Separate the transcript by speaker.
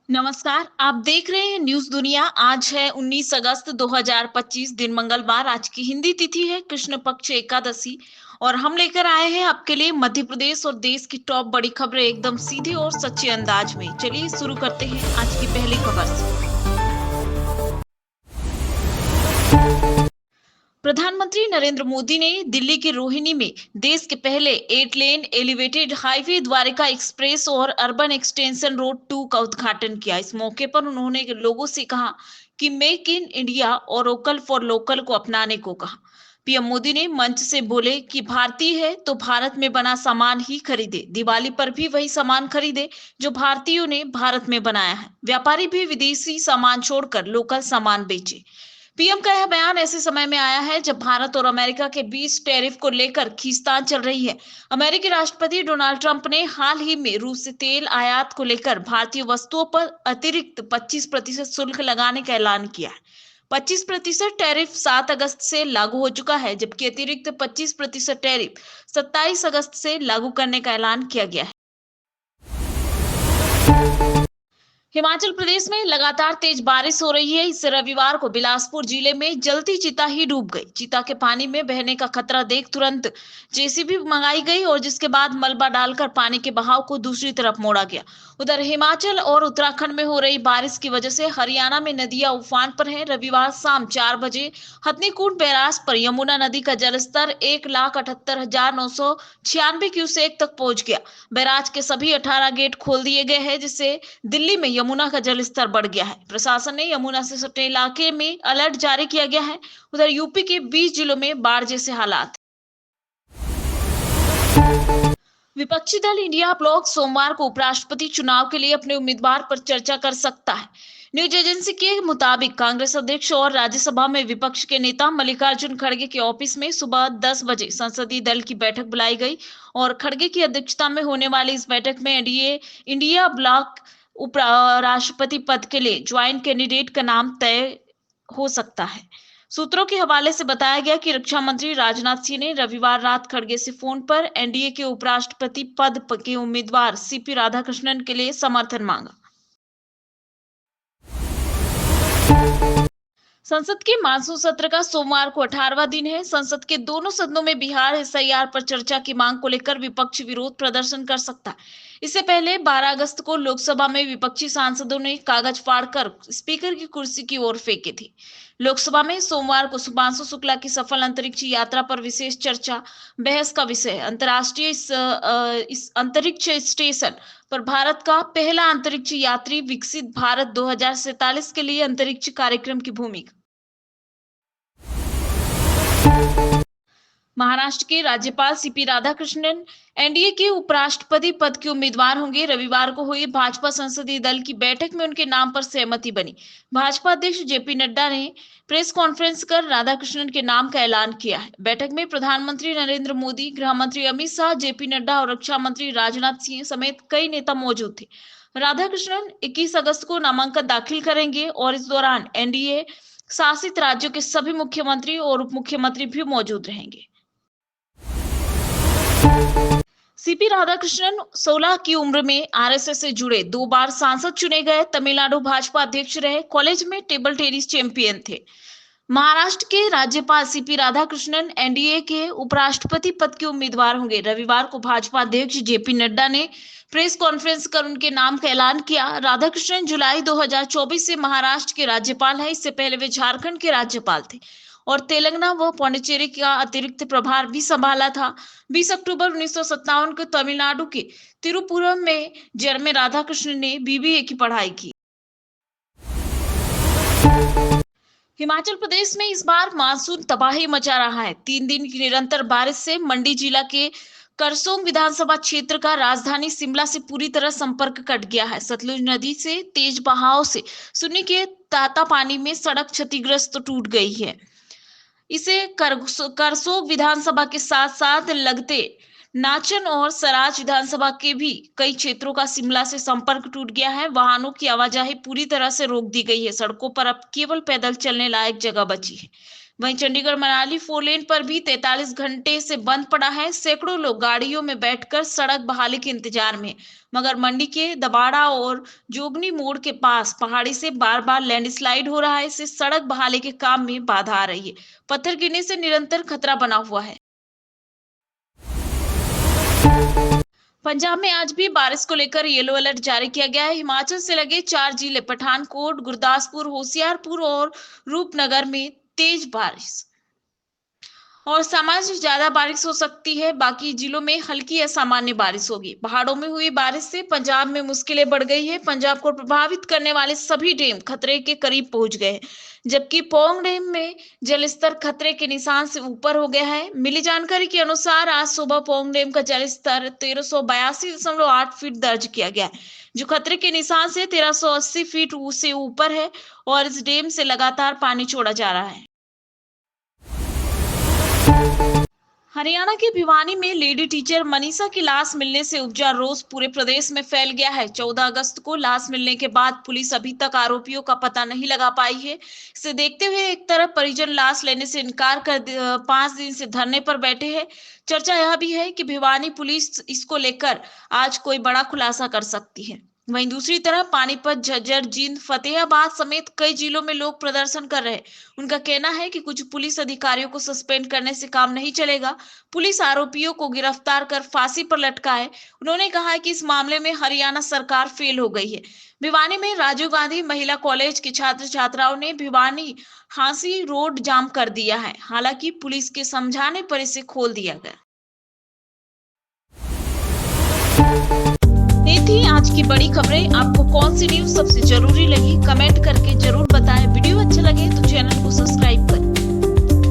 Speaker 1: नमस्कार, आप देख रहे हैं न्यूज़ दुनिया। आज है 19 अगस्त 2025, दिन मंगलवार। आज की हिंदी तिथि है कृष्ण पक्ष एकादशी और हम लेकर आए हैं आपके लिए मध्य प्रदेश और देश की टॉप बड़ी खबरें एकदम सीधे और सच्चे अंदाज में। चलिए शुरू करते हैं आज की पहली खबर से। प्रधानमंत्री नरेंद्र मोदी ने दिल्ली के रोहिणी में देश के पहले 8 lane elevated highway Dwarka express और अर्बन एक्सटेंशन रोड 2 का उद्घाटन किया। इस मौके पर उन्होंने लोगों से कहा कि मेक इन इंडिया और वोकल फॉर लोकल को अपनाने को कहा। पीएम मोदी ने मंच से बोले कि भारतीय है तो भारत में बना सामान ही खरीदे, दिवाली पर भी वही सामान खरीदे जो भारतीयों ने भारत में बनाया है। व्यापारी भी विदेशी सामान छोड़कर लोकल सामान बेचे। पीएम का यह बयान ऐसे समय में आया है जब भारत और अमेरिका के बीच टैरिफ को लेकर खींचतान चल रही है। अमेरिकी राष्ट्रपति डोनाल्ड ट्रंप ने हाल ही में रूस से तेल आयात को लेकर भारतीय वस्तुओं पर अतिरिक्त 25% शुल्क लगाने का ऐलान किया है। 25% टैरिफ 7 अगस्त से लागू हो चुका है, जबकि अतिरिक्त 25% टैरिफ 27 अगस्त से लागू करने का ऐलान किया गया है। हिमाचल प्रदेश में लगातार तेज बारिश हो रही है। इससे रविवार को बिलासपुर जिले में जलती चिता ही डूब गई। चिता के पानी में बहने का खतरा देख तुरंत जेसीबी मंगाई गई और जिसके बाद मलबा डालकर पानी के बहाव को दूसरी तरफ मोड़ा गया। उधर हिमाचल और उत्तराखंड में हो रही बारिश की वजह से हरियाणा में नदियां उफान पर हैं। रविवार शाम 4 बजे हथनीकुंड बैराज पर यमुना नदी का जलस्तर 1,78,996 क्यूसेक तक पहुंच गया। बैराज के सभी 18 गेट खोल दिए गए हैं, जिससे दिल्ली में यमुना का जलस्तर बढ़ गया है। प्रशासन ने यमुना से सटे इलाके में अलर्ट जारी किया गया है। उधर यूपी के 20 जिलों में बाढ़ जैसे हालात। विपक्षी दल इंडिया ब्लॉक सोमवार को उपराष्ट्रपति चुनाव के लिए अपने उम्मीदवार पर चर्चा कर सकता है। न्यूज एजेंसी के मुताबिक कांग्रेस अध्यक्ष और राज्यसभा में विपक्ष के नेता मल्लिकार्जुन खड़गे के ऑफिस में सुबह 10 बजे संसदीय दल की बैठक बुलाई गई और खड़गे की अध्यक्षता में होने वाली इस बैठक में एनडीए इंडिया ब्लॉक उपराष्ट्रपति पद के लिए ज्वाइंट कैंडिडेट का नाम तय हो सकता है। सूत्रों के हवाले से बताया गया कि रक्षा मंत्री राजनाथ सिंह ने रविवार रात खड़गे से फोन पर एनडीए के उपराष्ट्रपति पद के उम्मीदवार सीपी राधाकृष्णन के लिए समर्थन मांगा। संसद के मानसून सत्र का सोमवार को 18वां दिन है। संसद के दोनों सदनों में बिहार एसआईआर पर चर्चा की मांग को लेकर विपक्ष विरोध प्रदर्शन कर सकता है। इससे पहले 12 अगस्त को लोकसभा में विपक्षी सांसदों ने कागज फाड़कर स्पीकर की कुर्सी की ओर फेंकी थी। लोकसभा में सोमवार को शुभांशु शुक्ला की सफल अंतरिक्ष यात्रा पर विशेष चर्चा बहस का विषय है। अंतर्राष्ट्रीय इस अंतरिक्ष स्टेशन पर भारत का पहला अंतरिक्ष यात्री विकसित भारत 2047 के लिए अंतरिक्ष कार्यक्रम की भूमिका। महाराष्ट्र के राज्यपाल सीपी राधाकृष्णन एनडीए के उपराष्ट्रपति पद के उम्मीदवार होंगे। रविवार को हुई भाजपा संसदीय दल की बैठक में उनके नाम पर सहमति बनी। भाजपा अध्यक्ष जेपी नड्डा ने प्रेस कॉन्फ्रेंस कर राधाकृष्णन के नाम का ऐलान किया है। बैठक में प्रधानमंत्री नरेंद्र मोदी, गृह मंत्री अमित शाह, जेपी नड्डा और रक्षा मंत्री राजनाथ सिंह समेत कई नेता मौजूद थे। राधाकृष्णन 21 अगस्त को नामांकन दाखिल करेंगे और इस दौरान एनडीए शासित राज्यों के सभी मुख्यमंत्री और उप मुख्यमंत्री भी मौजूद रहेंगे। सीपी राधाकृष्णन 16 की उम्र में आरएसएस से जुड़े 2 बार सांसद चुने गए। तमिलनाडु भाजपा अध्यक्ष रहे। कॉलेज में टेबल टेनिस चैंपियन थे। महाराष्ट्र के राज्यपाल सीपी राधाकृष्णन एनडीए के उपराष्ट्रपति पद के उम्मीदवार होंगे। रविवार को भाजपा अध्यक्ष जेपी नड्डा ने प्रेस कॉन्फ्रेंस कर उनके नाम का ऐलान किया। राधाकृष्णन जुलाई 2024 से महाराष्ट्र के राज्यपाल है। इससे पहले वे झारखंड के राज्यपाल थे और तेलंगाना व पौंडीचेरी का अतिरिक्त प्रभार भी संभाला था। 20 अक्टूबर 1957 को तमिलनाडु के तिरुपुरम में जन्मे राधाकृष्णन ने बीबीए की पढ़ाई की। हिमाचल प्रदेश में इस बार मानसून तबाही मचा रहा है। 3 दिन की निरंतर बारिश से मंडी जिला के करसोग विधानसभा क्षेत्र का राजधानी शिमला से पूरी तरह संपर्क कट गया है। सतलुज नदी से तेज बहाव से सुन्नी के तातापानी में सड़क क्षतिग्रस्त टूट गई है। इसे करसोग विधानसभा के साथ साथ लगते नाचन और सराज विधानसभा के भी कई क्षेत्रों का शिमला से संपर्क टूट गया है। वाहनों की आवाजाही पूरी तरह से रोक दी गई है। सड़कों पर अब केवल पैदल चलने लायक जगह बची है। वहीं चंडीगढ़ मनाली 4 लेन पर भी 43 घंटे से बंद पड़ा है। सैकड़ों लोग गाड़ियों में बैठकर सड़क बहाली के इंतजार में। मगर मंडी के दबाड़ा और जोगनी मोड़ के पास पहाड़ी से बार बार लैंडस्लाइड हो रहा है। इससे सड़क बहाली के काम में बाधा आ रही है। पत्थर गिरने से निरंतर खतरा बना हुआ है। पंजाब में आज भी बारिश को लेकर येलो अलर्ट जारी किया गया है। हिमाचल से लगे 4 जिले पठानकोट, गुरदासपुर, होशियारपुर और रूपनगर में तेज बारिश और सामान्य से ज्यादा बारिश हो सकती है। बाकी जिलों में हल्की या सामान्य बारिश होगी। पहाड़ों में हुई बारिश से पंजाब में मुश्किलें बढ़ गई है। पंजाब को प्रभावित करने वाले सभी डैम खतरे के करीब पहुंच गए हैं, जबकि पौंग डैम में जलस्तर खतरे के निशान से ऊपर हो गया है। मिली जानकारी के अनुसार आज सुबह पौंग डैम का जलस्तर 1382.8 फीट दर्ज किया गया है, जो खतरे के निशान से 1380 फीट से ऊपर है और इस डैम से लगातार पानी छोड़ा जा रहा है। हरियाणा के भिवानी में लेडी टीचर मनीषा की लाश मिलने से उपजा रोष पूरे प्रदेश में फैल गया है। 14 अगस्त को लाश मिलने के बाद पुलिस अभी तक आरोपियों का पता नहीं लगा पाई है। इसे देखते हुए एक तरफ परिजन लाश लेने से इनकार कर 5 दिन से धरने पर बैठे हैं। चर्चा यह भी है कि भिवानी पुलिस इसको लेकर आज कोई बड़ा खुलासा कर सकती है। वहीं दूसरी तरफ पानीपत, झज्जर, जींद, फतेहाबाद समेत कई जिलों में लोग प्रदर्शन कर रहे हैं। उनका कहना है कि कुछ पुलिस अधिकारियों को सस्पेंड करने से काम नहीं चलेगा। पुलिस आरोपियों को गिरफ्तार कर फांसी पर लटकाए। उन्होंने कहा है कि इस मामले में हरियाणा सरकार फेल हो गई है। भिवानी में राजीव गांधी महिला कॉलेज के छात्र छात्राओं ने भिवानी हांसी रोड जाम कर दिया है। हालांकि पुलिस के समझाने पर इसे खोल दिया गया। ये थी आज की बड़ी खबरें। आपको कौन सी न्यूज सबसे जरूरी लगी, कमेंट करके जरूर बताएं। वीडियो अच्छा लगे तो चैनल को सब्सक्राइब करें।